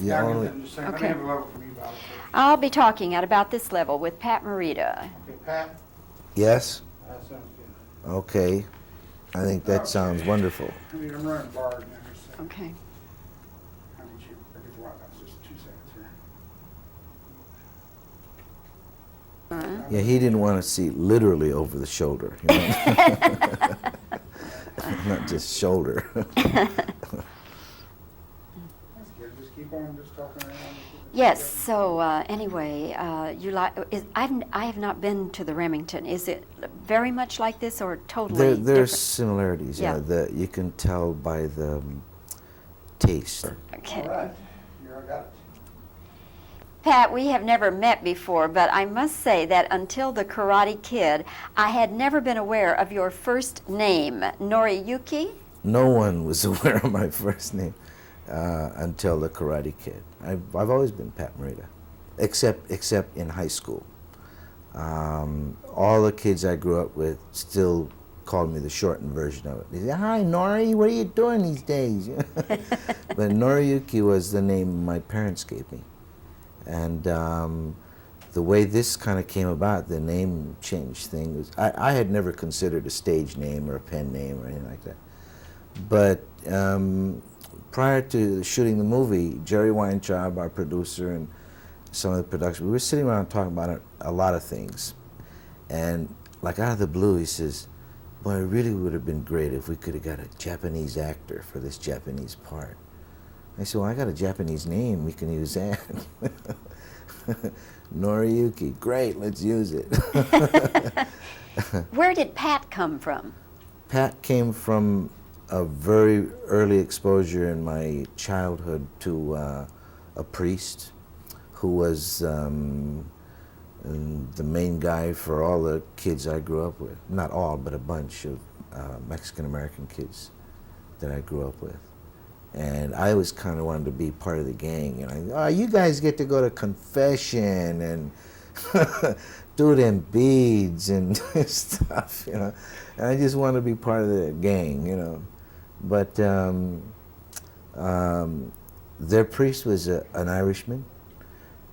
Yeah, only, I'm just saying, Okay. I have a level from you, Bobbie. I'll be talking at about this level with Pat Morita. Okay, Pat, yes? that sounds good. Okay. I think that sounds Okay. wonderful. I mean, I'm running barred now, so. Okay. I need you, I get the Wi-Fi, just 2 seconds here. Yeah, he didn't want to see literally over the shoulder, you know? Not just shoulder. That's good, just keep on just talking around. Yes. So anyway, you like? I have not been to the Remington. Is it very much like this, or totally There's different? similarities, yeah. Yeah. You can tell by the taste. Okay. All right, here I got it. Pat, we have never met before, but I must say that until the Karate Kid, I had never been aware of your first name, Noriyuki. No one was aware of my first name until the Karate Kid. I've always been Pat Morita, except in high school. All the kids I grew up with still called me the shortened version of it. They said, "Hi, Nori, what are you doing these days?" But Noriyuki was the name my parents gave me. And the way this kind of came about, the name change thing, was I had never considered a stage name or a pen name or anything like that. But prior to shooting the movie, Jerry Weintraub, our producer, and some of the production, we were sitting around talking about a lot of things. And like out of the blue, he says, "Boy, it really would have been great if we could have got a Japanese actor for this Japanese part." I said, "Well, I got a Japanese name, we can use that." Noriyuki, great, let's use it. Where did Pat come from? Pat came from a very early exposure in my childhood to a priest who was the main guy for all the kids I grew up with. Not all, but a bunch of Mexican-American kids that I grew up with. And I always kind of wanted to be part of the gang. And oh, you guys get to go to confession and do them beads and stuff, you know. And I just wanted to be part of the gang, you know. But their priest was an Irishman.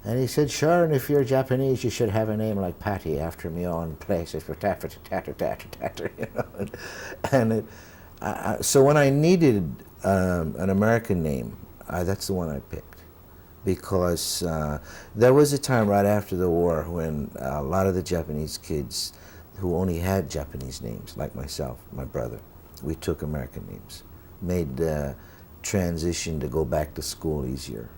And he said, "Sure, and if you're Japanese, you should have a name like Patty after me own places for tatter, you know." And so when I needed an American name, that's the one I picked, because there was a time right after the war when a lot of the Japanese kids who only had Japanese names, like myself, my brother, we took American names, made the transition to go back to school easier,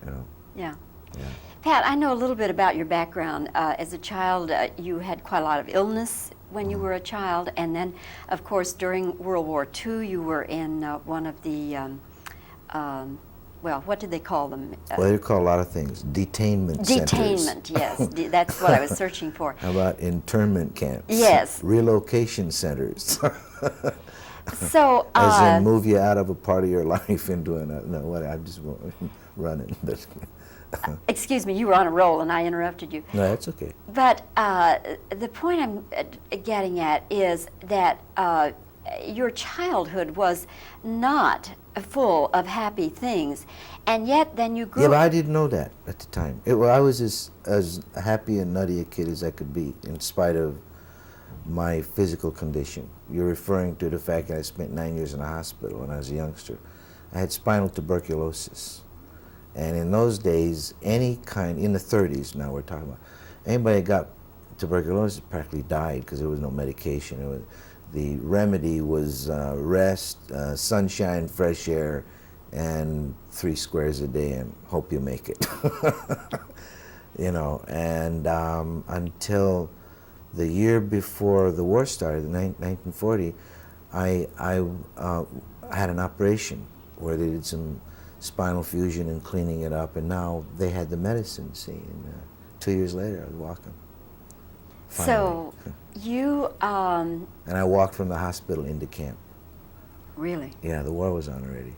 you know. Yeah. Yeah. Pat, I know a little bit about your background. As a child, you had quite a lot of illness when you were a child, and then, of course, during World War II, you were in one of the, well, what did they call them? Well, they call a lot of things. Detainment centers. Detainment, yes. That's what I was searching for. How about internment camps? Yes. Relocation centers. So, As in move you out of a part of your life into another. No, what? I'm just running. But excuse me, you were on a roll and I interrupted you. no, that's okay. But the point I'm getting at is that your childhood was not full of happy things, and yet then you grew Yeah, but I didn't know that at the time. I was as happy and nutty a kid as I could be, in spite of my physical condition. You're referring to the fact that I spent 9 years in a hospital when I was a youngster. I had spinal tuberculosis. And in those days, any kind, in the 30s now we're talking about, anybody that got tuberculosis practically died because there was no medication. The remedy was rest, sunshine, fresh air, and 3 squares a day and hope you make it. You know, and until the year before the war started, 1940, I had an operation where they did some spinal fusion and cleaning it up, and now they had the medicine, see, and 2 years later I was walking. Finally. So you And I walked from the hospital into camp. really? Yeah, the war was on already.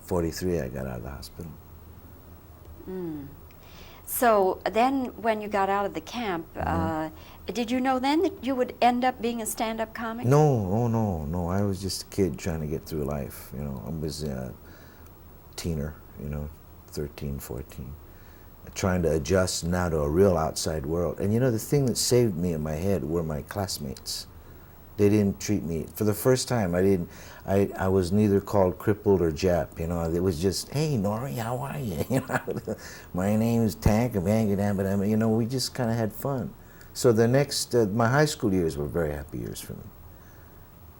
43 I got out of the hospital. So then when you got out of the camp, did you know then that you would end up being a stand-up comic? No, oh no, I was just a kid trying to get through life, you know. I was a teener, you know, 13, 14, trying to adjust now to a real outside world. And you know, the thing that saved me in my head were my classmates. They didn't treat me, for the first time, I was neither called crippled or Jap, you know. It was just, hey, Nori, how are you? You know, my name is Tank, you know, we just kind of had fun. So the next, my high school years were very happy years for me.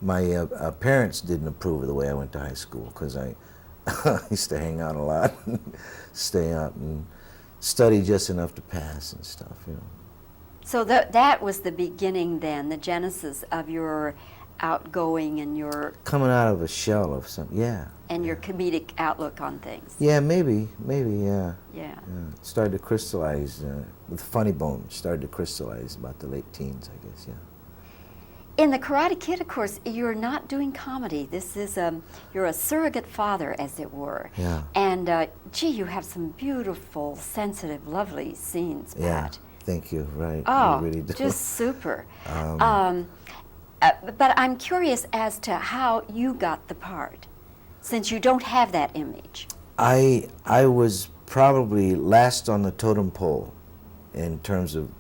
My parents didn't approve of the way I went to high school, because I used to hang out a lot, and stay up and study just enough to pass and stuff, you know. So that was the beginning then, the genesis of your outgoing and your Coming out of a shell of something, yeah. and your comedic outlook on things. Yeah, maybe, yeah. Yeah. It started to crystallize, with Funny Bone, started to crystallize about the late teens, I guess, yeah. In the Karate Kid, of course, you're not doing comedy. This is you're a surrogate father, as it were. Yeah. And gee, you have some beautiful, sensitive, lovely scenes, Yeah, Pat. thank you, right. Oh, you really do. just super. But I'm curious as to how you got the part, since you don't have that image. I was probably last on the totem pole in terms of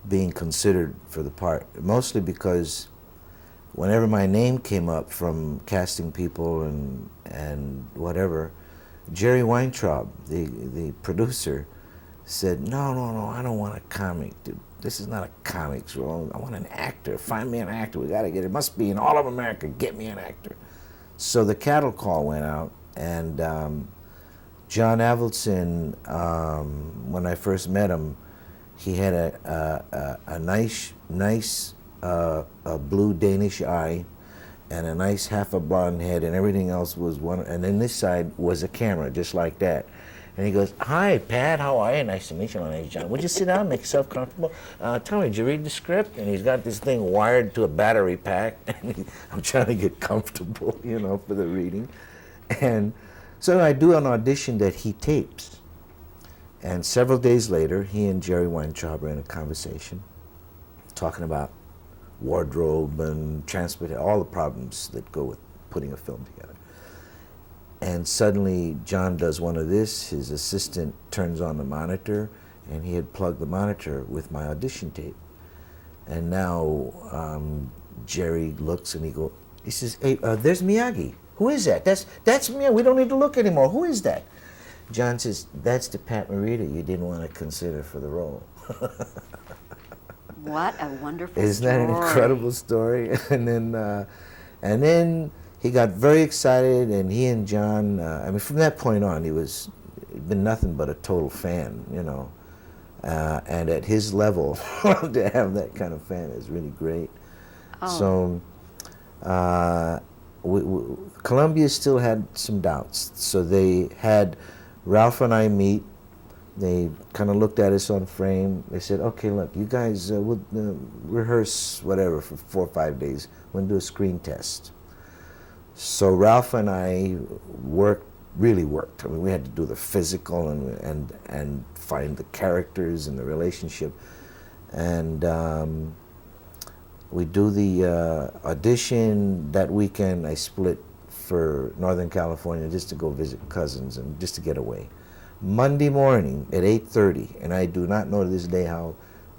being considered for the part, mostly because whenever my name came up from casting people and whatever, Jerry Weintraub, the producer, said, no, I don't want a comic, dude. This is not a comics role. I want an actor. Find me an actor. We got to get it. Must be in all of America. Get me an actor. So the cattle call went out, and John Avildsen, when I first met him, he had a nice blue Danish eye, and a nice half a blonde head, and everything else was one. And then this side was a camera, just like that. And he goes, "Hi, Pat, how are you? Nice to meet you. My name's John. Would you sit down, make yourself comfortable? Tell me, did you read the script?" And he's got this thing wired to a battery pack, and I'm trying to get comfortable, you know, for the reading. And so I do an audition that he tapes. And several days later, he and Jerry Weintraub are in a conversation, talking about wardrobe and transport, all the problems that go with putting a film together. And suddenly, John does one of this, his assistant turns on the monitor, and he had plugged the monitor with my audition tape. And now Jerry looks and he says, "Hey, there's Miyagi. Who is that? That's Miyagi. We don't need to look anymore. Who is that?" John says, "That's the Pat Morita you didn't want to consider for the role." What a wonderful Isn't story. that an incredible story? And then he got very excited, and he and John, I mean, from that point on, he'd been nothing but a total fan, you know. And at his level, to have that kind of fan is really great. Oh. So Columbia still had some doubts. So they had Ralph and I meet. They kind of looked at us on frame. They said, "Okay, look, you guys will rehearse whatever for 4 or 5 days. We'll do a screen test." So Ralph and I really worked. I mean, we had to do the physical and find the characters and the relationship. And we do the audition. That weekend I split for Northern California just to go visit cousins and just to get away. Monday morning at 8:30, and I do not know to this day how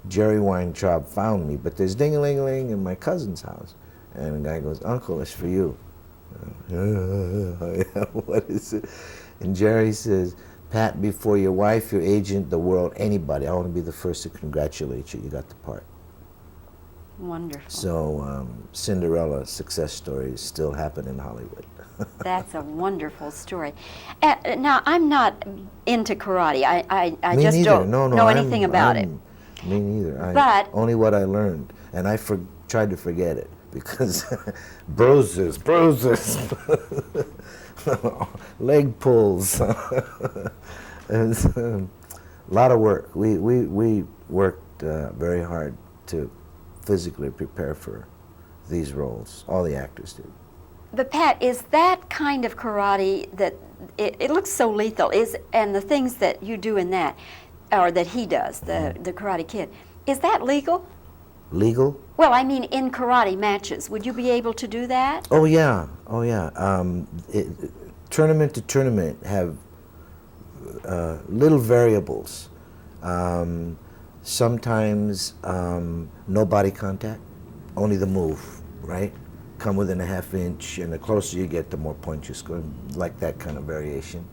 Jerry Weintraub found me, but there's ding-a-ling-a-ling in my cousin's house. And the guy goes, "Uncle, it's for you." What is it? And Jerry says, "Pat, before your wife, your agent, the world, anybody, I want to be the first to congratulate you. You got the part." Wonderful. So Cinderella success stories still happen in Hollywood. That's a wonderful story. Now, I'm not into karate. I Me just neither. don't No, know anything about it. Me neither. But only what I learned, and I tried to forget it because bruises, leg pulls. It's a lot of work. We worked very hard to physically prepare for these roles. All the actors did. But Pat, is that kind of karate that it looks so lethal? And the things that you do in that, or that he does, the Karate Kid, is that legal? Legal? Well, I mean, in karate matches, would you be able to do that? Oh yeah. Tournament to tournament have little variables. Sometimes no body contact, only the move, right? Come within a half inch, and the closer you get, the more points you score, like that kind of variation.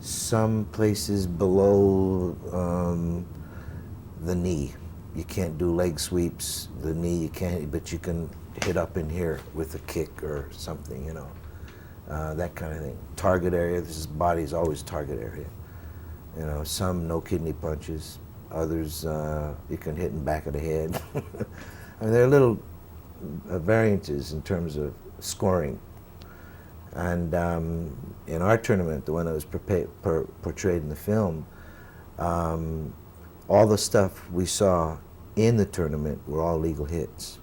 Some places below the knee, you can't do leg sweeps. The knee you can't, but you can hit up in here with a kick or something, you know, that kind of thing. Target area, this is body's always target area. You know, some no kidney punches, others you can hit in the back of the head. I mean, there are little variances in terms of scoring. And in our tournament, the one that was portrayed in the film, all the stuff we saw in the tournament were all legal hits.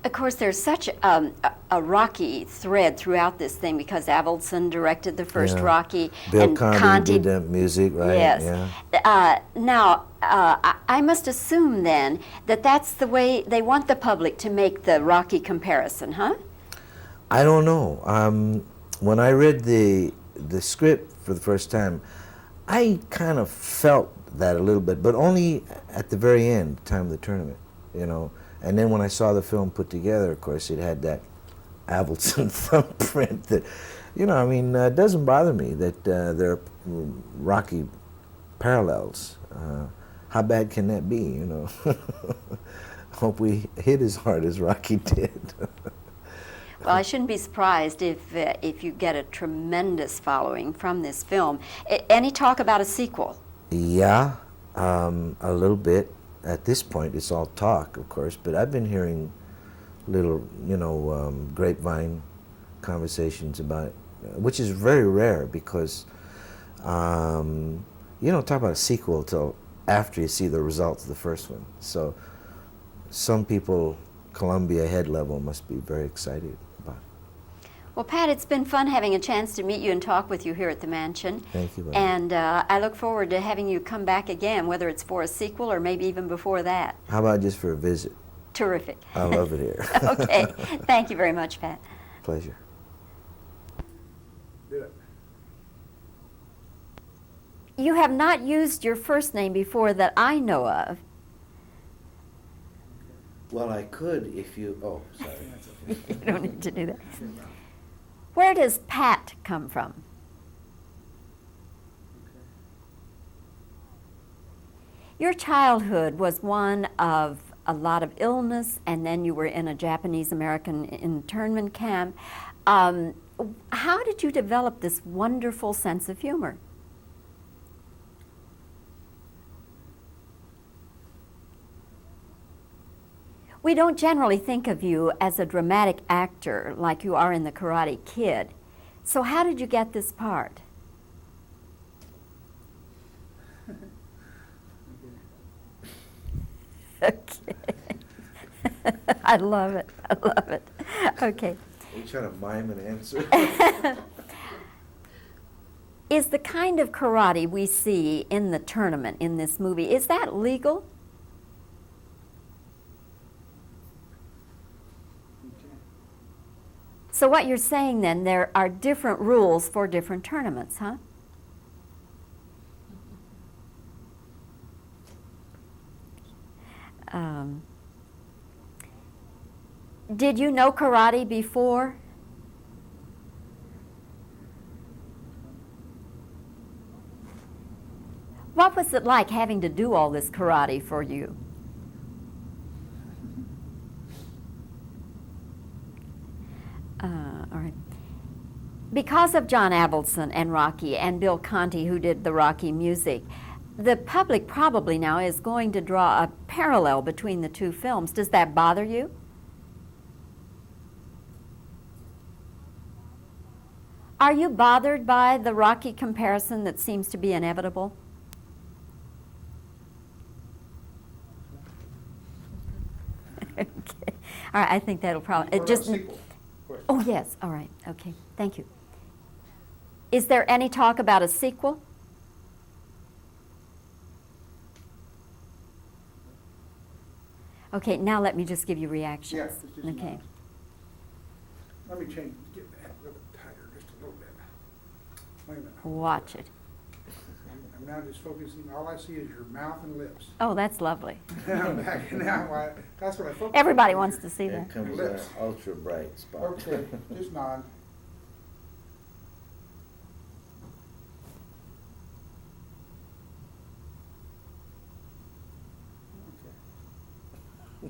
Of course, there's such a Rocky thread throughout this thing because Avildsen directed the first Yeah. Rocky. Bill and Conti did the music, right? Yes. Yeah. Now, I must assume then that that's the way they want the public to make the Rocky comparison, huh? I don't know. When I read the script for the first time, I kind of felt that a little bit, but only at the very end, time of the tournament, you know. And then when I saw the film put together, of course, it had that Avildsen thumbprint that, you know, I mean, it doesn't bother me that there are Rocky parallels. How bad can that be, you know? Hope we hit as hard as Rocky did. Well, I shouldn't be surprised if you get a tremendous following from this film. Any talk about a sequel? Yeah, a little bit. At this point, it's all talk, of course, but I've been hearing little, you know, grapevine conversations about it, which is very rare because you don't talk about a sequel until after you see the results of the first one. So some people, Columbia head level, must be very excited about it. Well, Pat, it's been fun having a chance to meet you and talk with you here at the mansion. Thank you, Bobbie. And I look forward to having you come back again, whether it's for a sequel or maybe even before that. How about just for a visit? Terrific. I love it here. Okay. Thank you very much, Pat. Pleasure. Do it. You have not used your first name before that I know of. Well, I could if you, oh, sorry. You don't need to do that. Where does Pat come from? Your childhood was one of a lot of illness, and then you were in a Japanese-American internment camp. How did you develop this wonderful sense of humor? We don't generally think of you as a dramatic actor like you are in The Karate Kid. So how did you get this part? Okay. I love it. I love it. Okay. Are you trying to mime an answer? Is the kind of karate we see in the tournament in this movie, is that legal? So what you're saying then, there are different rules for different tournaments, huh? Did you know karate before? What was it like having to do all this karate for you? All right. Because of John Avildsen and Rocky and Bill Conti, who did the Rocky music, the public probably now is going to draw a parallel between the two films. Does that bother you? Are you bothered by the Rocky comparison that seems to be inevitable? Okay. All right, I think that'll probably... What about sequel? Question. Oh, yes, all right, okay, thank you. Is there any talk about a sequel? Okay, now let me just give you reactions. Yeah, it's just Okay. Let me change, get that a little tighter just a little bit. Wait a minute. Watch it. I'm now just focusing, all I see is your mouth and lips. Oh, that's lovely. Now, back now, that's what I focus on. Everybody wants to see Here that. comes Lips. an ultra bright spot. Okay, just nod. Okay.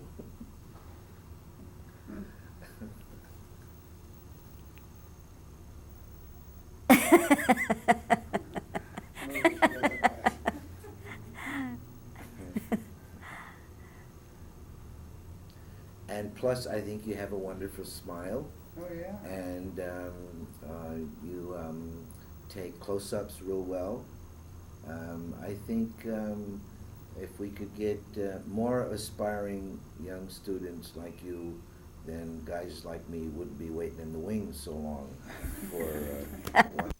And plus, I think you have a wonderful smile, Oh, yeah? and you take close-ups real well. I think if we could get more aspiring young students like you, then guys like me wouldn't be waiting in the wings so long for one.